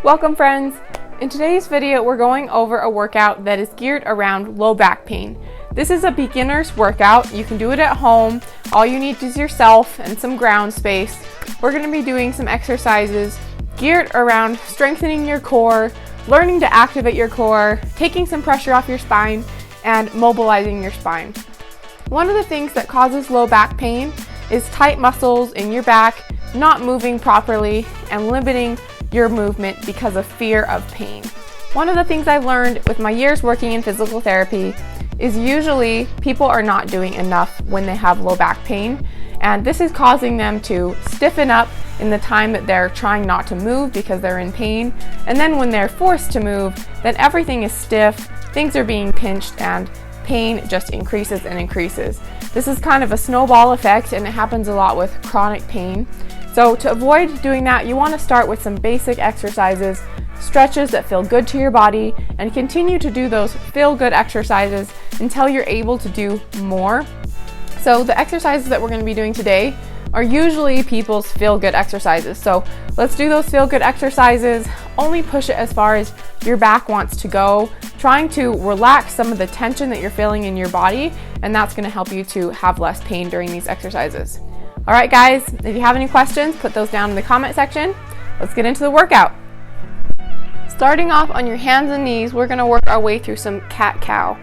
Welcome friends! In today's video we're going over a workout that is geared around low back pain. This is a beginner's workout. You can do it at home. All you need is yourself and some ground space. We're going to be doing some exercises geared around strengthening your core, learning to activate your core, taking some pressure off your spine, and mobilizing your spine. One of the things that causes low back pain is tight muscles in your back not moving properly and limiting your movement because of fear of pain. One of the things I've learned with my years working in physical therapy is usually people are not doing enough when they have low back pain, and this is causing them to stiffen up in the time that they're trying not to move because they're in pain, and then when they're forced to move, then everything is stiff, things are being pinched, and pain just increases and increases. This is kind of a snowball effect, and it happens a lot with chronic pain. So to avoid doing that, you want to start with some basic exercises, stretches that feel good to your body, and continue to do those feel good exercises until you're able to do more. So the exercises that we're going to be doing today are usually people's feel good exercises. So let's do those feel good exercises. Only push it as far as your back wants to go, trying to relax some of the tension that you're feeling in your body, and that's going to help you to have less pain during these exercises. All right guys, if you have any questions, put those down in the comment section. Let's get into the workout. Starting off on your hands and knees, we're going to work our way through some cat-cow.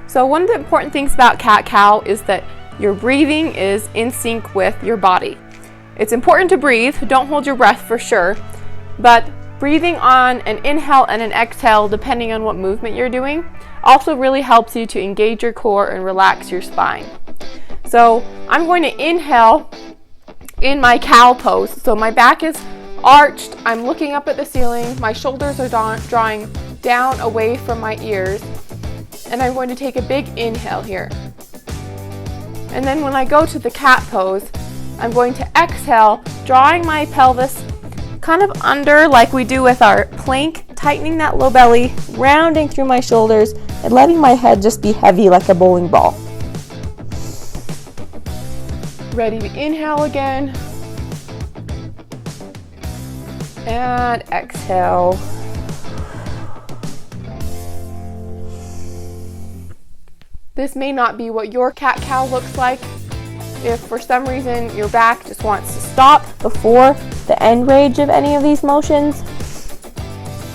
So one of the important things about cat-cow is that your breathing is in sync with your body. It's important to breathe, don't hold your breath for sure, but breathing on an inhale and an exhale, depending on what movement you're doing, also really helps you to engage your core and relax your spine. So I'm going to inhale in my cow pose. So my back is arched, I'm looking up at the ceiling, my shoulders are drawing down away from my ears, and I'm going to take a big inhale here. And then when I go to the cat pose, I'm going to exhale, drawing my pelvis kind of under like we do with our plank, tightening that low belly, rounding through my shoulders, and letting my head just be heavy like a bowling ball. Ready to inhale again. And exhale. This may not be what your cat-cow looks like. If for some reason your back just wants to stop before the end range of any of these motions,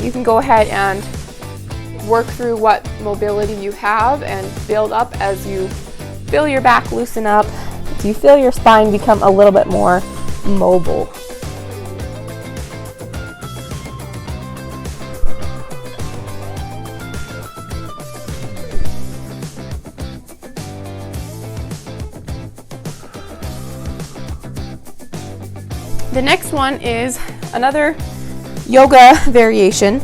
you can go ahead and work through what mobility you have and build up as you feel your back loosen up. You feel your spine become a little bit more mobile. The next one is another yoga variation.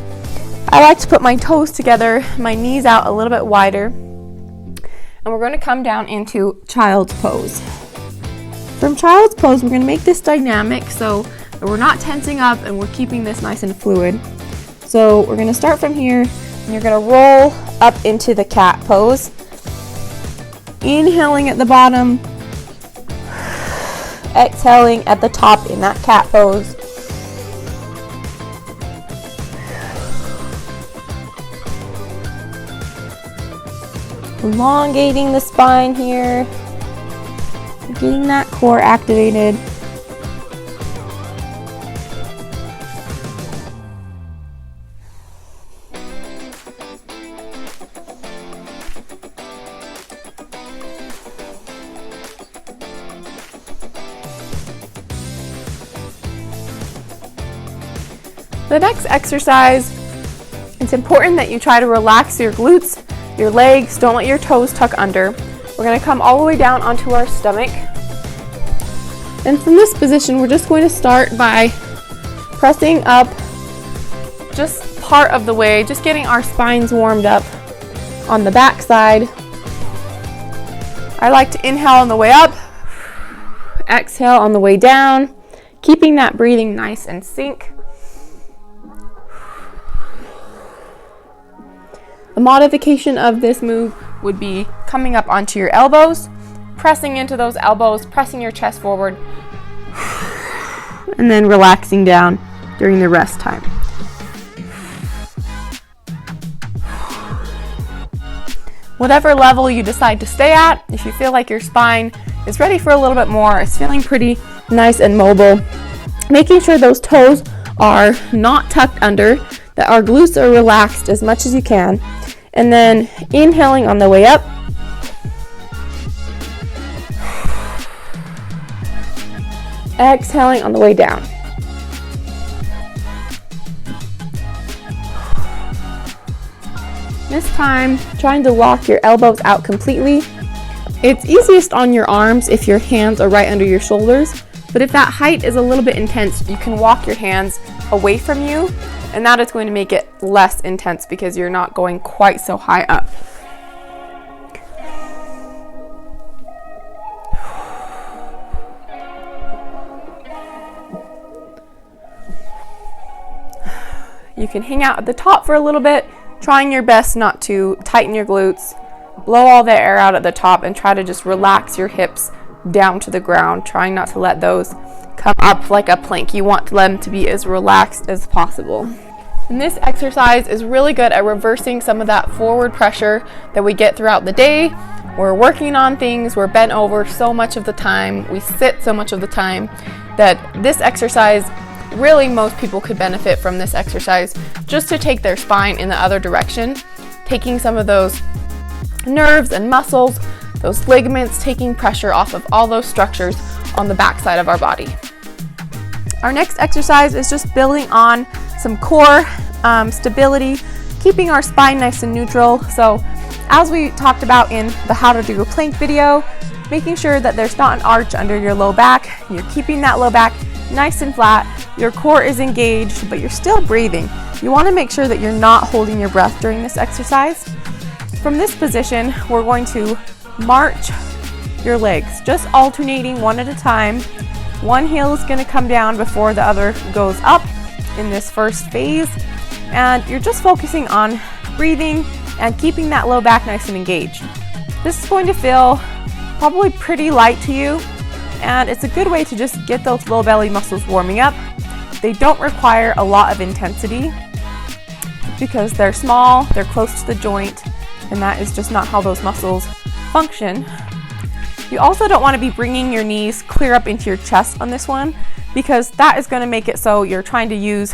I like to put my toes together, my knees out a little bit wider, and we're going to come down into child's pose. From child's pose, we're going to make this dynamic so that we're not tensing up and we're keeping this nice and fluid. So we're going to start from here, and you're going to roll up into the cat pose. Inhaling at the bottom, exhaling at the top in that cat pose. Elongating the spine here. Getting that core activated. The next exercise, it's important that you try to relax your glutes, your legs, don't let your toes tuck under. We're going to come all the way down onto our stomach. And from this position, we're just going to start by pressing up just part of the way, just getting our spines warmed up on the back side. I like to inhale on the way up, exhale on the way down, keeping that breathing nice and sync. A modification of this move would be coming up onto your elbows, pressing into those elbows, pressing your chest forward, and then relaxing down during the rest time. Whatever level you decide to stay at, if you feel like your spine is ready for a little bit more, it's feeling pretty nice and mobile, making sure those toes are not tucked under, that our glutes are relaxed as much as you can, and then inhaling on the way up, exhaling on the way down. This time, trying to lock your elbows out completely. It's easiest on your arms if your hands are right under your shoulders, but if that height is a little bit intense, you can walk your hands away from you, and that is going to make it less intense because you're not going quite so high up. You can hang out at the top for a little bit, trying your best not to tighten your glutes, blow all the air out at the top, and try to just relax your hips down to the ground, trying not to let those come up like a plank. You want them to be as relaxed as possible. And this exercise is really good at reversing some of that forward pressure that we get throughout the day. We're working on things, we're bent over so much of the time, we sit so much of the time, that this exercise, really most people could benefit from this exercise just to take their spine in the other direction, taking some of those nerves and muscles, those ligaments, taking pressure off of all those structures on the back side of our body. Our next exercise is just building on some core stability, keeping our spine nice and neutral. So as we talked about in the how to do a plank video, making sure that there's not an arch under your low back, you're keeping that low back nice and flat, your core is engaged, but you're still breathing. You want to make sure that you're not holding your breath during this exercise. From this position, we're going to march your legs, just alternating one at a time. One heel is going to come down before the other goes up in this first phase, and you're just focusing on breathing and keeping that low back nice and engaged. This is going to feel probably pretty light to you, and it's a good way to just get those low belly muscles warming up. They don't require a lot of intensity because they're small, they're close to the joint, and that is just not how those muscles function. You also don't want to be bringing your knees clear up into your chest on this one, because that is going to make it so you're trying to use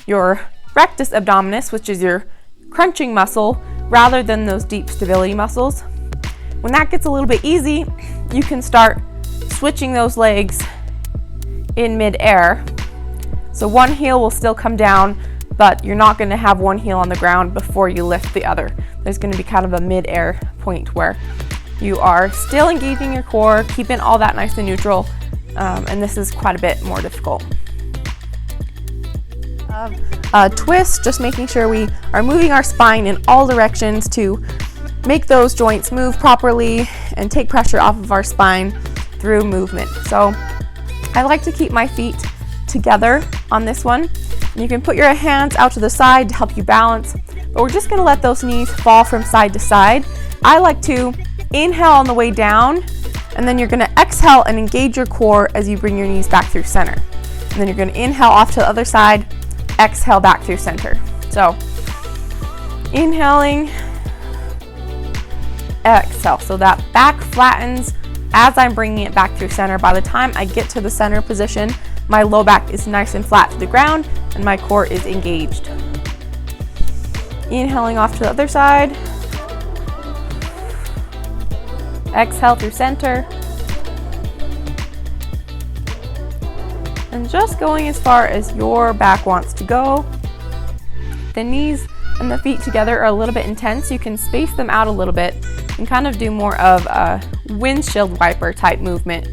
your rectus abdominis, which is your crunching muscle, rather than those deep stability muscles. When that gets a little bit easy, you can start switching those legs in mid-air. So one heel will still come down, but you're not going to have one heel on the ground before you lift the other. There's going to be kind of a mid-air point where you are still engaging your core, keeping all that nice and neutral, and this is quite a bit more difficult. Twist, just making sure we are moving our spine in all directions to make those joints move properly and take pressure off of our spine through movement. So I like to keep my feet together on this one. You can put your hands out to the side to help you balance, but we're just going to let those knees fall from side to side. I like to inhale on the way down, and then you're going to exhale and engage your core as you bring your knees back through center. And then you're going to inhale off to the other side, exhale back through center. So inhaling, exhale. So that back flattens as I'm bringing it back through center. By the time I get to the center position, my low back is nice and flat to the ground and my core is engaged. Inhaling off to the other side. Exhale through center. And just going as far as your back wants to go. The knees and the feet together are a little bit intense. You can space them out a little bit and kind of do more of a windshield wiper type movement,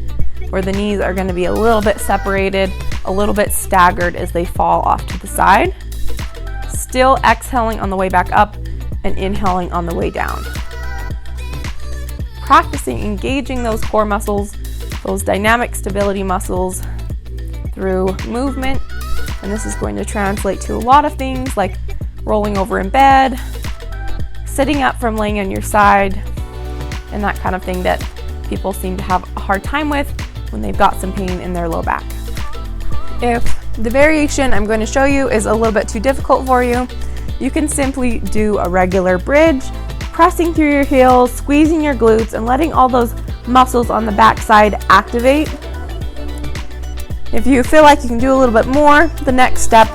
where the knees are going to be a little bit separated, a little bit staggered as they fall off to the side. Still exhaling on the way back up and inhaling on the way down. Practicing engaging those core muscles, those dynamic stability muscles through movement. And this is going to translate to a lot of things like rolling over in bed, sitting up from laying on your side, and that kind of thing that people seem to have a hard time with when they've got some pain in their low back. If the variation I'm going to show you is a little bit too difficult for you, you can simply do a regular bridge, pressing through your heels, squeezing your glutes, and letting all those muscles on the back side activate. If you feel like you can do a little bit more, the next step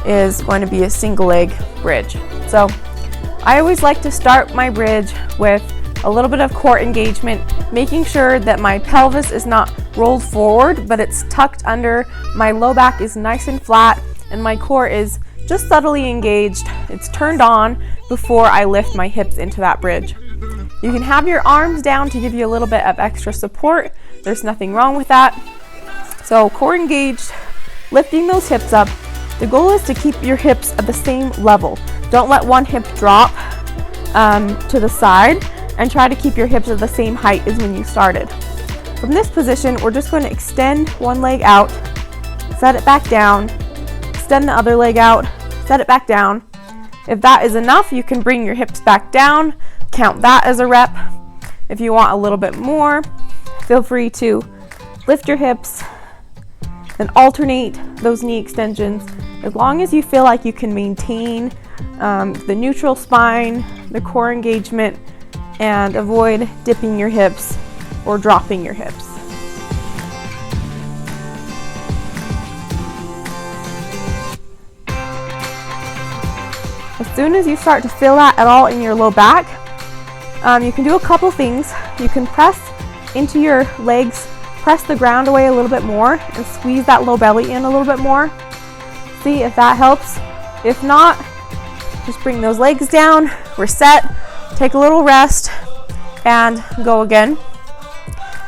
is going to be a single leg bridge. So I always like to start my bridge with a little bit of core engagement, making sure that my pelvis is not rolled forward, but it's tucked under, my low back is nice and flat, and my core is just subtly engaged. It's turned on before I lift my hips into that bridge. You can have your arms down to give you a little bit of extra support. There's nothing wrong with that. So core engaged, lifting those hips up. The goal is to keep your hips at the same level. Don't let one hip drop to the side, and try to keep your hips at the same height as when you started. From this position, we're just going to extend one leg out, set it back down, extend the other leg out, set it back down. If that is enough, you can bring your hips back down, count that as a rep. If you want a little bit more, feel free to lift your hips and alternate those knee extensions, as long as you feel like you can maintain the neutral spine, the core engagement, and avoid dipping your hips or dropping your hips. As soon as you start to feel that at all in your low back, you can do a couple things. You can press into your legs, press the ground away a little bit more, and squeeze that low belly in a little bit more. See if that helps. If not, just bring those legs down, reset, take a little rest, and go again.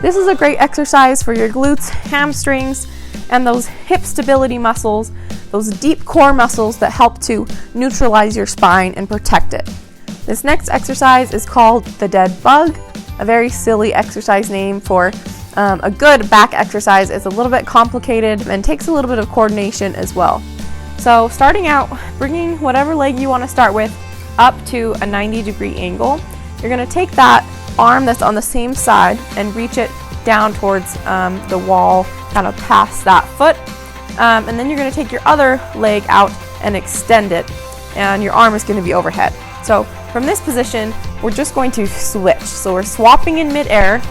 This is a great exercise for your glutes, hamstrings, and those hip stability muscles, those deep core muscles that help to neutralize your spine and protect it. This next exercise is called the dead bug, a very silly exercise name for a good back exercise. It's a little bit complicated and takes a little bit of coordination as well. So starting out, bringing whatever leg you want to start with up to a 90-degree angle. You're going to take that arm that's on the same side and reach it down towards the wall, kind of past that foot. And then you're going to take your other leg out and extend it, and your arm is going to be overhead. So from this position, we're just going to switch. So we're swapping in midair.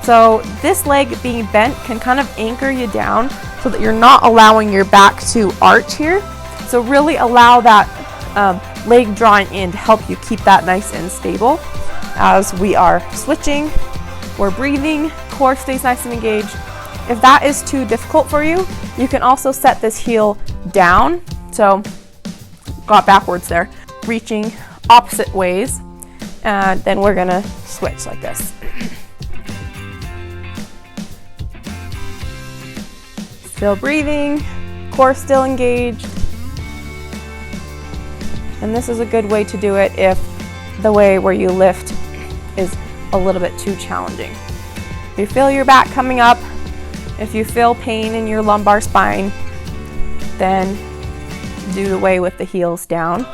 So this leg being bent can kind of anchor you down so that you're not allowing your back to arch here. So really allow that leg drawing in to help you keep that nice and stable. As we are switching, we're breathing, core stays nice and engaged. If that is too difficult for you, you can also set this heel down. So got backwards there, reaching opposite ways, and then we're gonna switch like this. Still breathing, core still engaged. And this is a good way to do it if the way where you lift is a little bit too challenging. If you feel your back coming up, if you feel pain in your lumbar spine, then do the way with the heels down.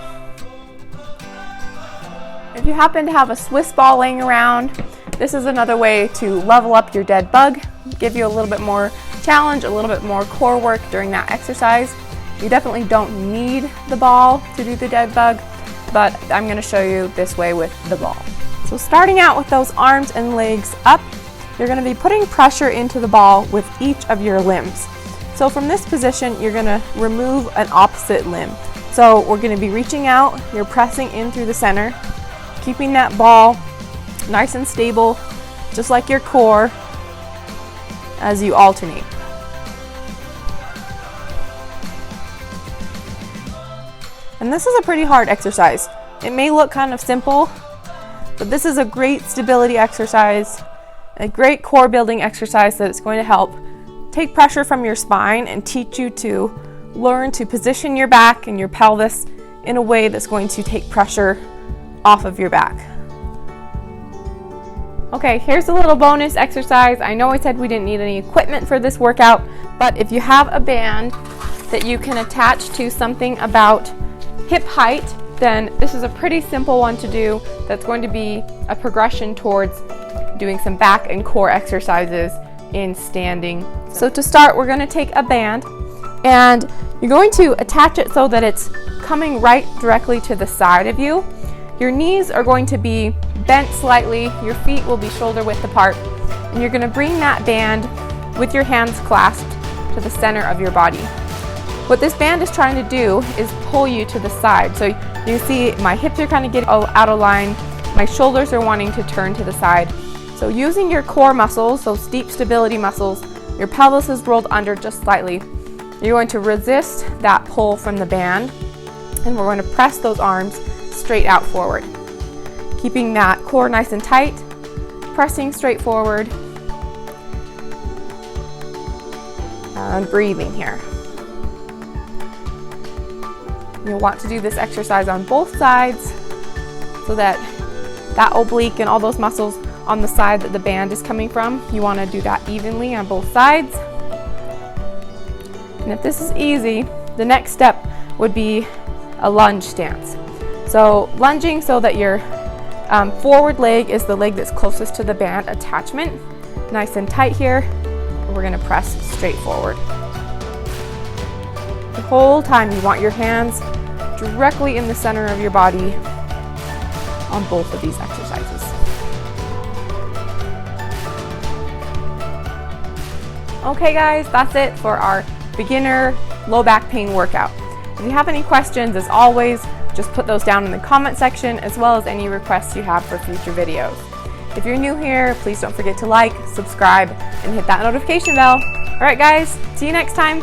If you happen to have a Swiss ball laying around, this is another way to level up your dead bug, give you a little bit more challenge, a little bit more core work during that exercise. You definitely don't need the ball to do the dead bug, but I'm going to show you this way with the ball. So starting out with those arms and legs up, you're going to be putting pressure into the ball with each of your limbs. So from this position, you're going to remove an opposite limb. So we're going to be reaching out, you're pressing in through the center, keeping that ball nice and stable, just like your core, as you alternate. And this is a pretty hard exercise. It may look kind of simple, but this is a great stability exercise, a great core building exercise that is going to help take pressure from your spine and teach you to learn to position your back and your pelvis in a way that's going to take pressure off of your back. Okay, here's a little bonus exercise. I know I said we didn't need any equipment for this workout, but if you have a band that you can attach to something about hip height, then this is a pretty simple one to do that's going to be a progression towards doing some back and core exercises in standing. So to start, we're going to take a band and you're going to attach it so that it's coming right directly to the side of you. Your knees are going to be bent slightly, your feet will be shoulder width apart, and you're going to bring that band with your hands clasped to the center of your body. What this band is trying to do is pull you to the side. So you see my hips are kind of getting out of line, my shoulders are wanting to turn to the side. So using your core muscles, those deep stability muscles, your pelvis is rolled under just slightly. You're going to resist that pull from the band, and we're going to press those arms straight out forward. Keeping that core nice and tight, pressing straight forward, and breathing here. You'll want to do this exercise on both sides so that oblique and all those muscles on the side that the band is coming from, you want to do that evenly on both sides. And if this is easy, the next step would be a lunge stance. So lunging so that your forward leg is the leg that's closest to the band attachment. Nice and tight here. We're going to press straight forward. The whole time you want your hands directly in the center of your body on both of these exercises. Okay guys, that's it for our beginner low back pain workout. If you have any questions, as always, just put those down in the comment section, as well as any requests you have for future videos. If you're new here, please don't forget to like, subscribe, and hit that notification bell. Alright guys, see you next time.